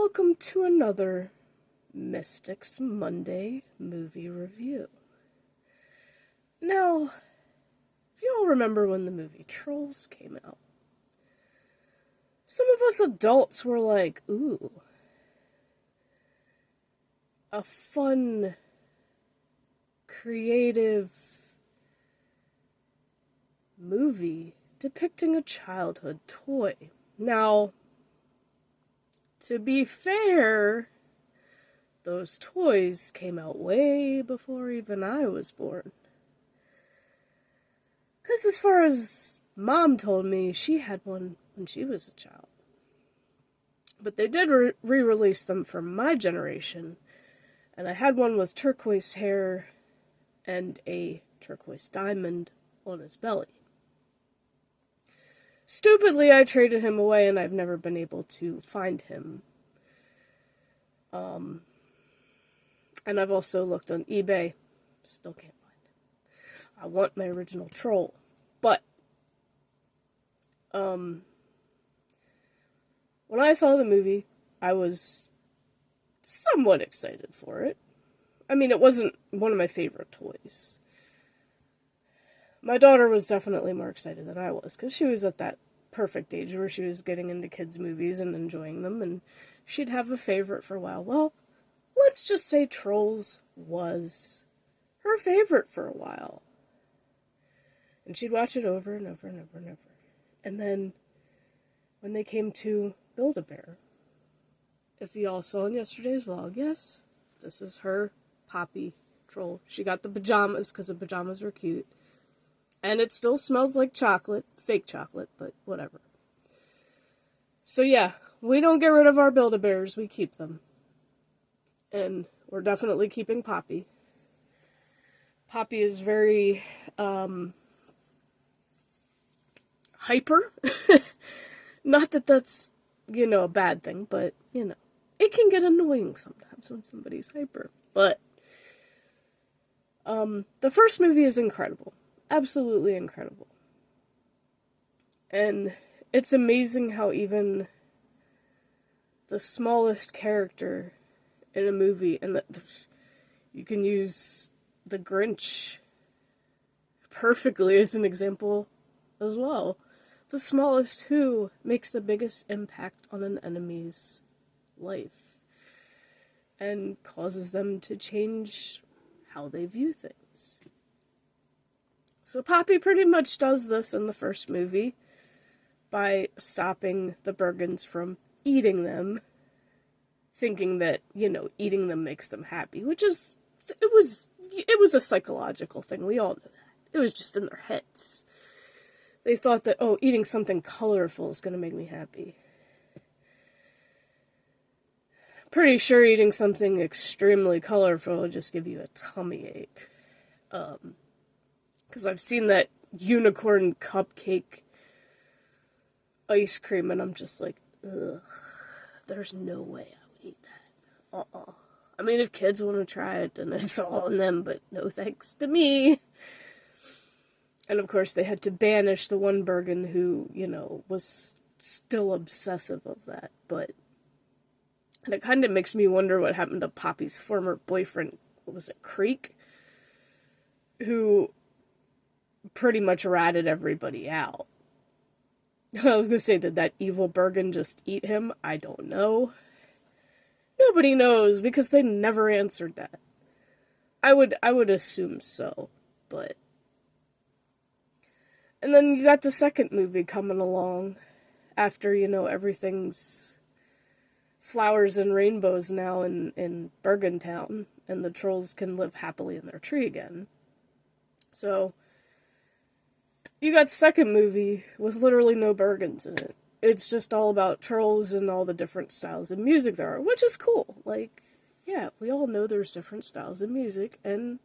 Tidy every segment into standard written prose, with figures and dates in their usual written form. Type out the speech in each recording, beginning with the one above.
welcome to another Mystics Monday movie review. Now, if you all remember when the movie Trolls came out, some of us adults were like, ooh, a fun, creative movie depicting a childhood toy. Now, to be fair, those toys came out way before even I was born. Because as far as Mom told me, she had one when she was a child. But they did re-release them for my generation, and I had one with turquoise hair and a turquoise diamond on his belly. Stupidly, I traded him away, and I've never been able to find him. And I've also looked on eBay. Still can't find him. I want my original troll. But, when I saw the movie, I was somewhat excited for it. I mean, it wasn't one of my favorite toys. My daughter was definitely more excited than I was, because she was at that perfect age where she was getting into kids' movies and enjoying them, and she'd have a favorite for a while. Well, let's just say Trolls was her favorite for a while. And she'd watch it over and over and over and over. And then, when they came to Build-A-Bear, if you all saw in yesterday's vlog, yes, this is her Poppy troll. She got the pajamas because the pajamas were cute. And it still smells like chocolate. Fake chocolate, but whatever. So yeah, we don't get rid of our Build-A-Bears, we keep them. And we're definitely keeping Poppy. Poppy is very, hyper. Not that that's, a bad thing, but, it can get annoying sometimes when somebody's hyper. But, the first movie is incredible. Absolutely incredible. And it's amazing how even the smallest character in a movie, and you can use the Grinch perfectly as an example as well. The smallest who makes the biggest impact on an enemy's life and causes them to change how they view things. So Poppy pretty much does this in the first movie by stopping the Bergens from eating them, thinking that, eating them makes them happy, which is, it was a psychological thing, we all know that. It was just in their heads. They thought that, eating something colorful is going to make me happy. Pretty sure eating something extremely colorful will just give you a tummy ache. Because I've seen that unicorn cupcake ice cream, and I'm just like, ugh, there's no way I would eat that. I mean, if kids want to try it, then it's all on them, but no thanks to me. And of course, they had to banish the one Bergen who, was still obsessive of that, but... And it kind of makes me wonder what happened to Poppy's former boyfriend, what was it, Creek? Who pretty much ratted everybody out. I was gonna say, did that evil Bergen just eat him? I don't know. Nobody knows, because they never answered that. I would assume so, but... And then you got the second movie coming along, after, everything's flowers and rainbows now in Bergen Town, and the trolls can live happily in their tree again. So, you got second movie with literally no Bergens in it. It's just all about trolls and all the different styles of music there are, which is cool. Like, yeah, we all know there's different styles of music, and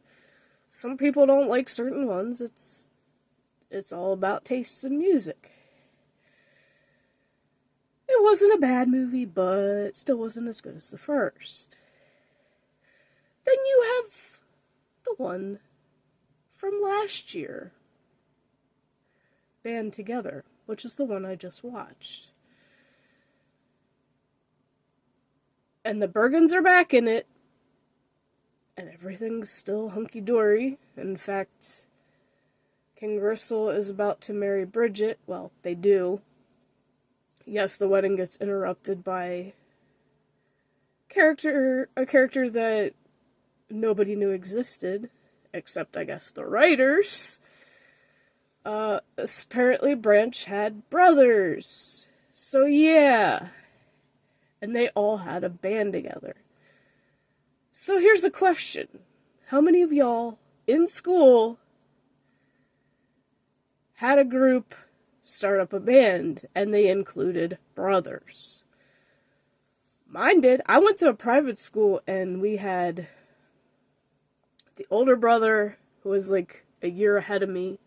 some people don't like certain ones. It's all about tastes in music. It wasn't a bad movie, but still wasn't as good as the first. Then you have the one from last year, Band Together, which is the one I just watched. And the Bergens are back in it, and everything's still hunky-dory. In fact, King Gristle is about to marry Bridget. Well, they do. Yes, the wedding gets interrupted by a character that nobody knew existed, except, I guess, the writers. Apparently Branch had brothers. So yeah. And they all had a band together. So here's a question. How many of y'all in school had a group start up a band and they included brothers? Mine did. I went to a private school and we had the older brother who was like a year ahead of me.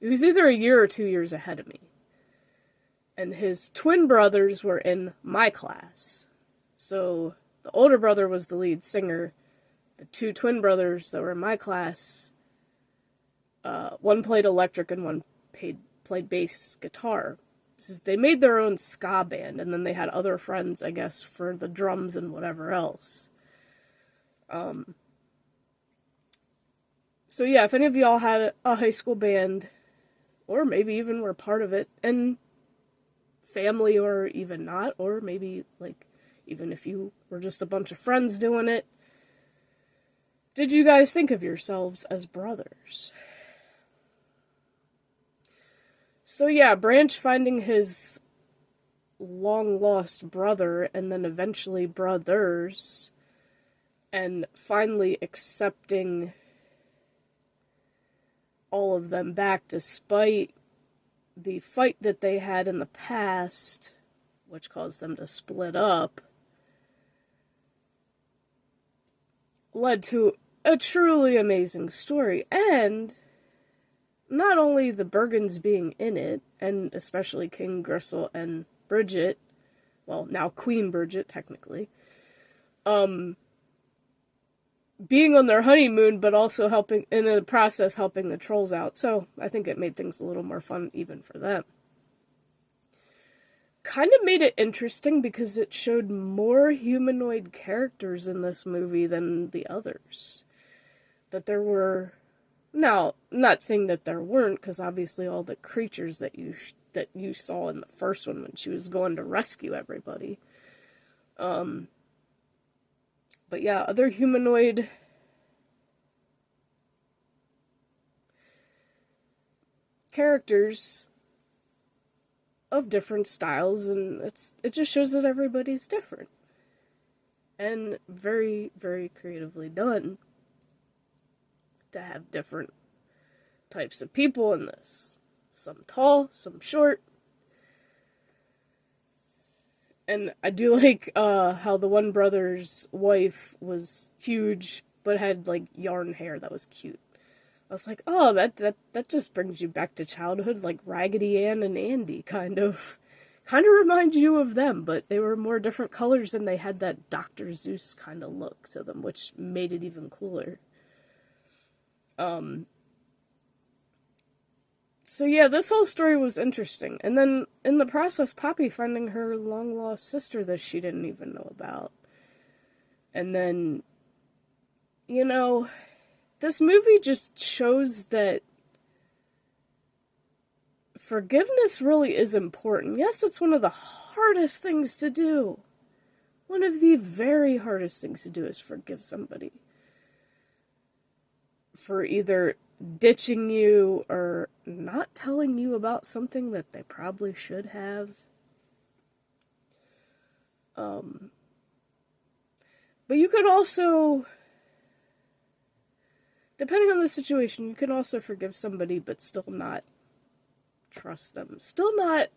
He was either a year or 2 years ahead of me. And his twin brothers were in my class. So the older brother was the lead singer. The two twin brothers that were in my class, one played electric and one played bass guitar. They made their own ska band, and then they had other friends, I guess, for the drums and whatever else. So yeah, if any of y'all had a high school band, or maybe even were part of it, and family or even not, or maybe like even if you were just a bunch of friends doing it, did you guys think of yourselves as brothers? So yeah, Branch finding his long-lost brother, and then eventually brothers, and finally accepting all of them back despite the fight that they had in the past, which caused them to split up, led to a truly amazing story. And not only the Bergens being in it, and especially King Gristle and Bridget, well, now Queen Bridget, technically, being on their honeymoon, but also helping, in the process, helping the trolls out. So I think it made things a little more fun even for them. Kind of made it interesting because it showed more humanoid characters in this movie than the others. That there were... Now, not saying that there weren't, because obviously all the creatures that you saw in the first one when she was going to rescue everybody. But yeah, other humanoid characters of different styles, and it just shows that everybody's different. And very, very creatively done to have different types of people in this. Some tall, some short. And I do like how the one brother's wife was huge, but had like yarn hair that was cute. I was like, oh, that just brings you back to childhood, like Raggedy Ann and Andy, kind of reminds you of them, but they were more different colors and they had that Dr. Zeus kind of look to them, which made it even cooler. So yeah, this whole story was interesting. And then, in the process, Poppy finding her long-lost sister that she didn't even know about. And then, you know, this movie just shows that forgiveness really is important. Yes, it's one of the hardest things to do. One of the very hardest things to do is forgive somebody for either ditching you or not telling you about something that they probably should have. But you could also, depending on the situation, you can also forgive somebody but still not trust them. Still not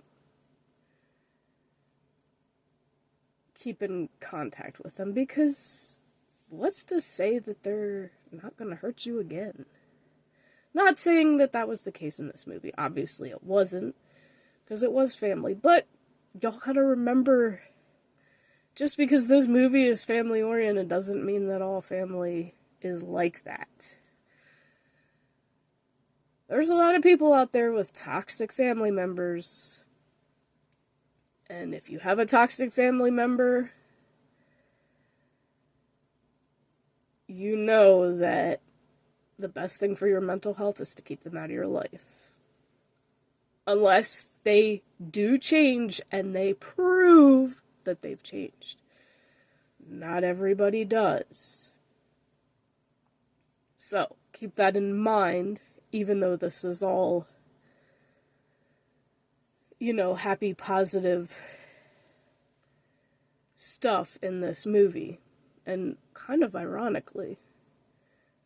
keep in contact with them, because what's to say that they're not going to hurt you again? Not saying that that was the case in this movie. Obviously it wasn't, because it was family. But y'all gotta remember, just because this movie is family-oriented doesn't mean that all family is like that. There's a lot of people out there with toxic family members. And if you have a toxic family member, you know that the best thing for your mental health is to keep them out of your life. Unless they do change and they prove that they've changed. Not everybody does. So, keep that in mind, even though this is all, happy, positive stuff in this movie. And kind of ironically,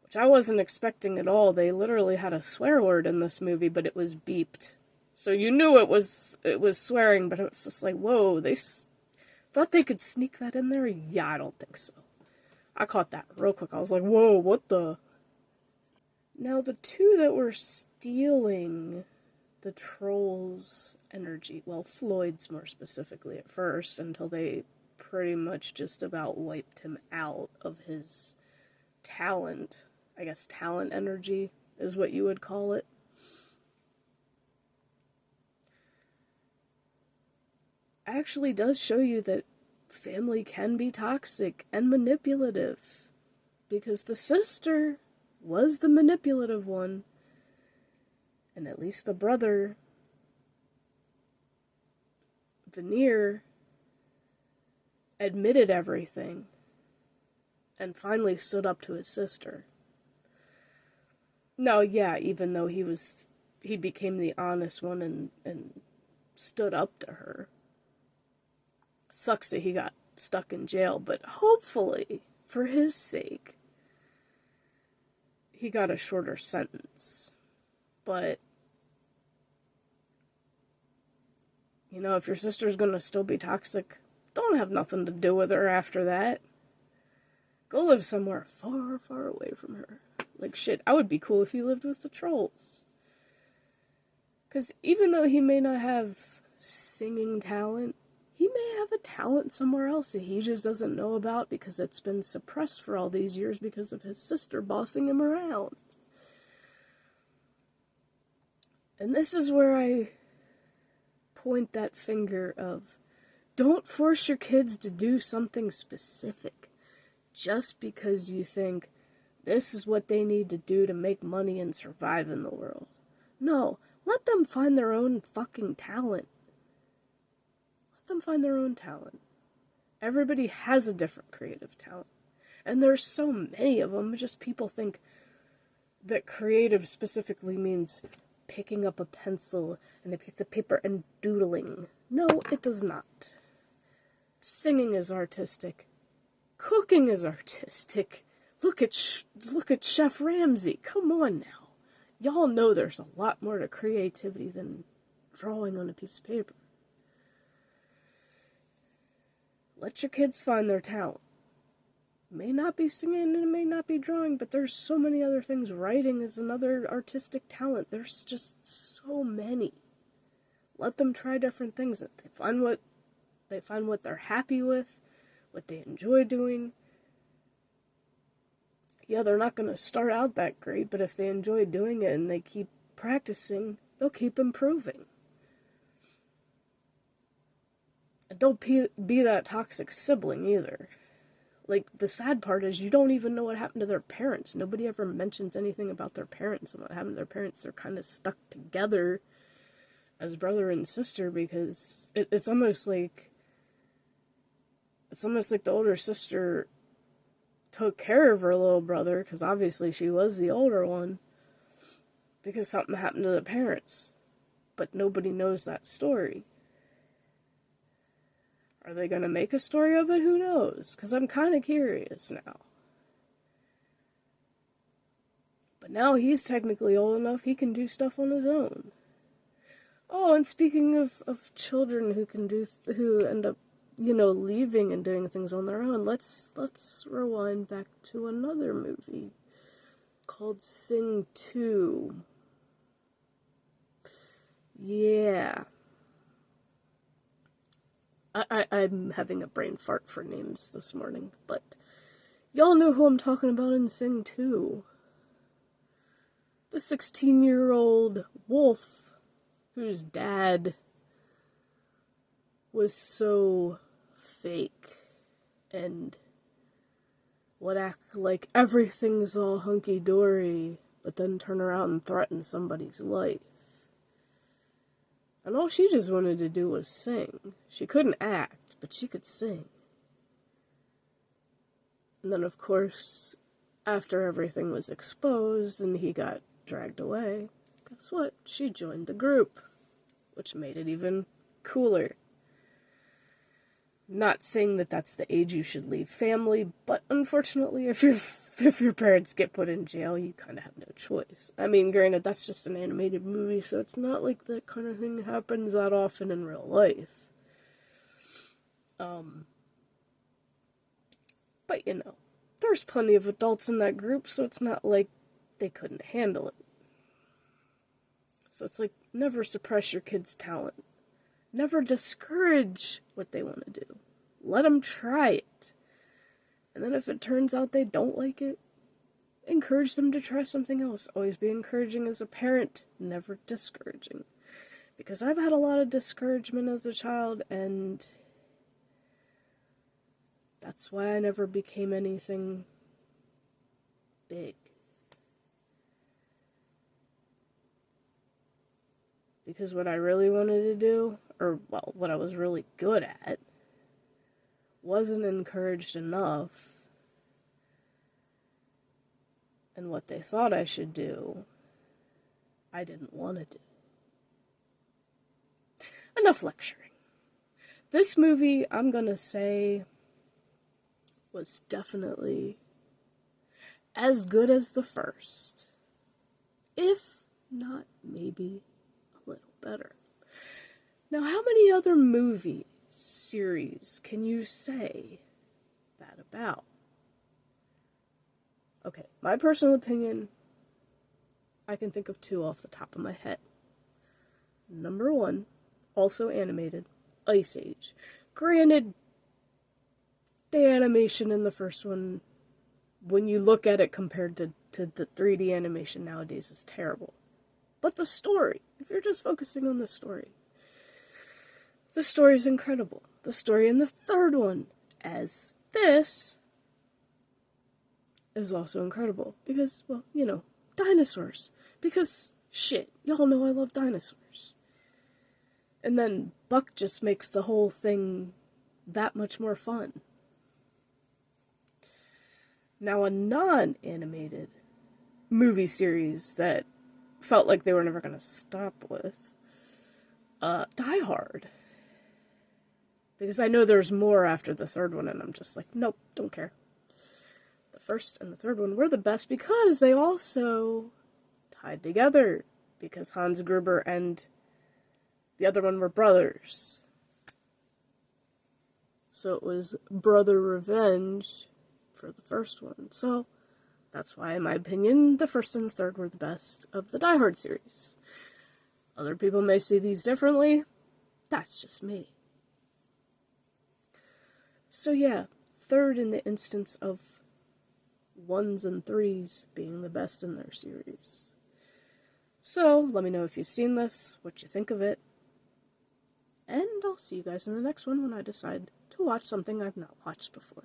which I wasn't expecting at all, they literally had a swear word in this movie, but it was beeped. So you knew it was swearing, but it was just like, whoa, they thought they could sneak that in there? Yeah, I don't think so. I caught that real quick. I was like, whoa, what the? Now, the two that were stealing the Trolls' energy, well, Floyd's more specifically at first, until they pretty much just about wiped him out of his talent. I guess talent energy is what you would call it. Actually does show you that family can be toxic and manipulative. Because the sister was the manipulative one. And at least the brother, Veneer, admitted everything and finally stood up to his sister. No, yeah, even though he became the honest one and stood up to her. Sucks that he got stuck in jail, but hopefully, for his sake, he got a shorter sentence. But, if your sister's gonna still be toxic, don't have nothing to do with her after that. Go live somewhere far, far away from her. Like, shit, I would be cool if he lived with the Trolls. Because even though he may not have singing talent, he may have a talent somewhere else that he just doesn't know about because it's been suppressed for all these years because of his sister bossing him around. And this is where I point that finger of, don't force your kids to do something specific just because you think this is what they need to do to make money and survive in the world. No, let them find their own fucking talent. Let them find their own talent. Everybody has a different creative talent. And there's so many of them, just people think that creative specifically means picking up a pencil and a piece of paper and doodling. No, it does not. Singing is artistic. Cooking is artistic. Look at Chef Ramsay. Come on now. Y'all know there's a lot more to creativity than drawing on a piece of paper. Let your kids find their talent. It may not be singing and it may not be drawing, but there's so many other things. Writing is another artistic talent. There's just so many. Let them try different things. If they find what they're happy with, what they enjoy doing. Yeah, they're not going to start out that great, but if they enjoy doing it and they keep practicing, they'll keep improving. And don't be that toxic sibling either. Like, the sad part is you don't even know what happened to their parents. Nobody ever mentions anything about their parents and what happened to their parents. They're kind of stuck together as brother and sister because it's almost like the older sister took care of her little brother, because obviously she was the older one, because something happened to the parents. But nobody knows that story. Are they going to make a story of it? Who knows? Because I'm kind of curious now. But now he's technically old enough, he can do stuff on his own. Oh, and speaking of children who end up, leaving and doing things on their own, let's rewind back to another movie called Sing 2. Yeah. I'm having a brain fart for names this morning, but y'all know who I'm talking about in Sing 2. The 16-year-old wolf whose dad was so fake and would act like everything's all hunky-dory, but then turn around and threaten somebody's life. And all she just wanted to do was sing. She couldn't act, but she could sing. And then, of course, after everything was exposed and he got dragged away, guess what? She joined the group, which made it even cooler. Not saying that that's the age you should leave family, but unfortunately, if your parents get put in jail, you kind of have no choice. I mean, granted, that's just an animated movie, so it's not like that kind of thing happens that often in real life. But you know, there's plenty of adults in that group, so it's not like they couldn't handle it. So it's like, never suppress your kids' talent. Never discourage what they want to do. Let them try it. And then if it turns out they don't like it, encourage them to try something else. Always be encouraging as a parent, never discouraging. Because I've had a lot of discouragement as a child, and that's why I never became anything big. Because what I really wanted to do, or, well, what I was really good at, wasn't encouraged enough. And what they thought I should do, I didn't want to do. Enough lecturing. This movie, I'm gonna say, was definitely as good as the first. If not, maybe a little better. Now, how many other movie series can you say that about? Okay, my personal opinion, I can think of two off the top of my head. Number one, also animated, Ice Age. Granted, the animation in the first one, when you look at it compared to the 3D animation nowadays, is terrible. But the story, if you're just focusing on the story is incredible. The story in the third one, as this, is also incredible. Because, well, you know, dinosaurs. Because, shit, y'all know I love dinosaurs. And then Buck just makes the whole thing that much more fun. Now, a non-animated movie series that felt like they were never going to stop with, Die Hard. Because I know there's more after the third one, and I'm just like, nope, don't care. The first and the third one were the best because they also tied together. Because Hans Gruber and the other one were brothers. So it was brother revenge for the first one. So that's why, in my opinion, the first and the third were the best of the Die Hard series. Other people may see these differently. That's just me. So yeah, third in the instance of 1s and 3s being the best in their series. So, let me know if you've seen this, what you think of it, and I'll see you guys in the next one when I decide to watch something I've not watched before.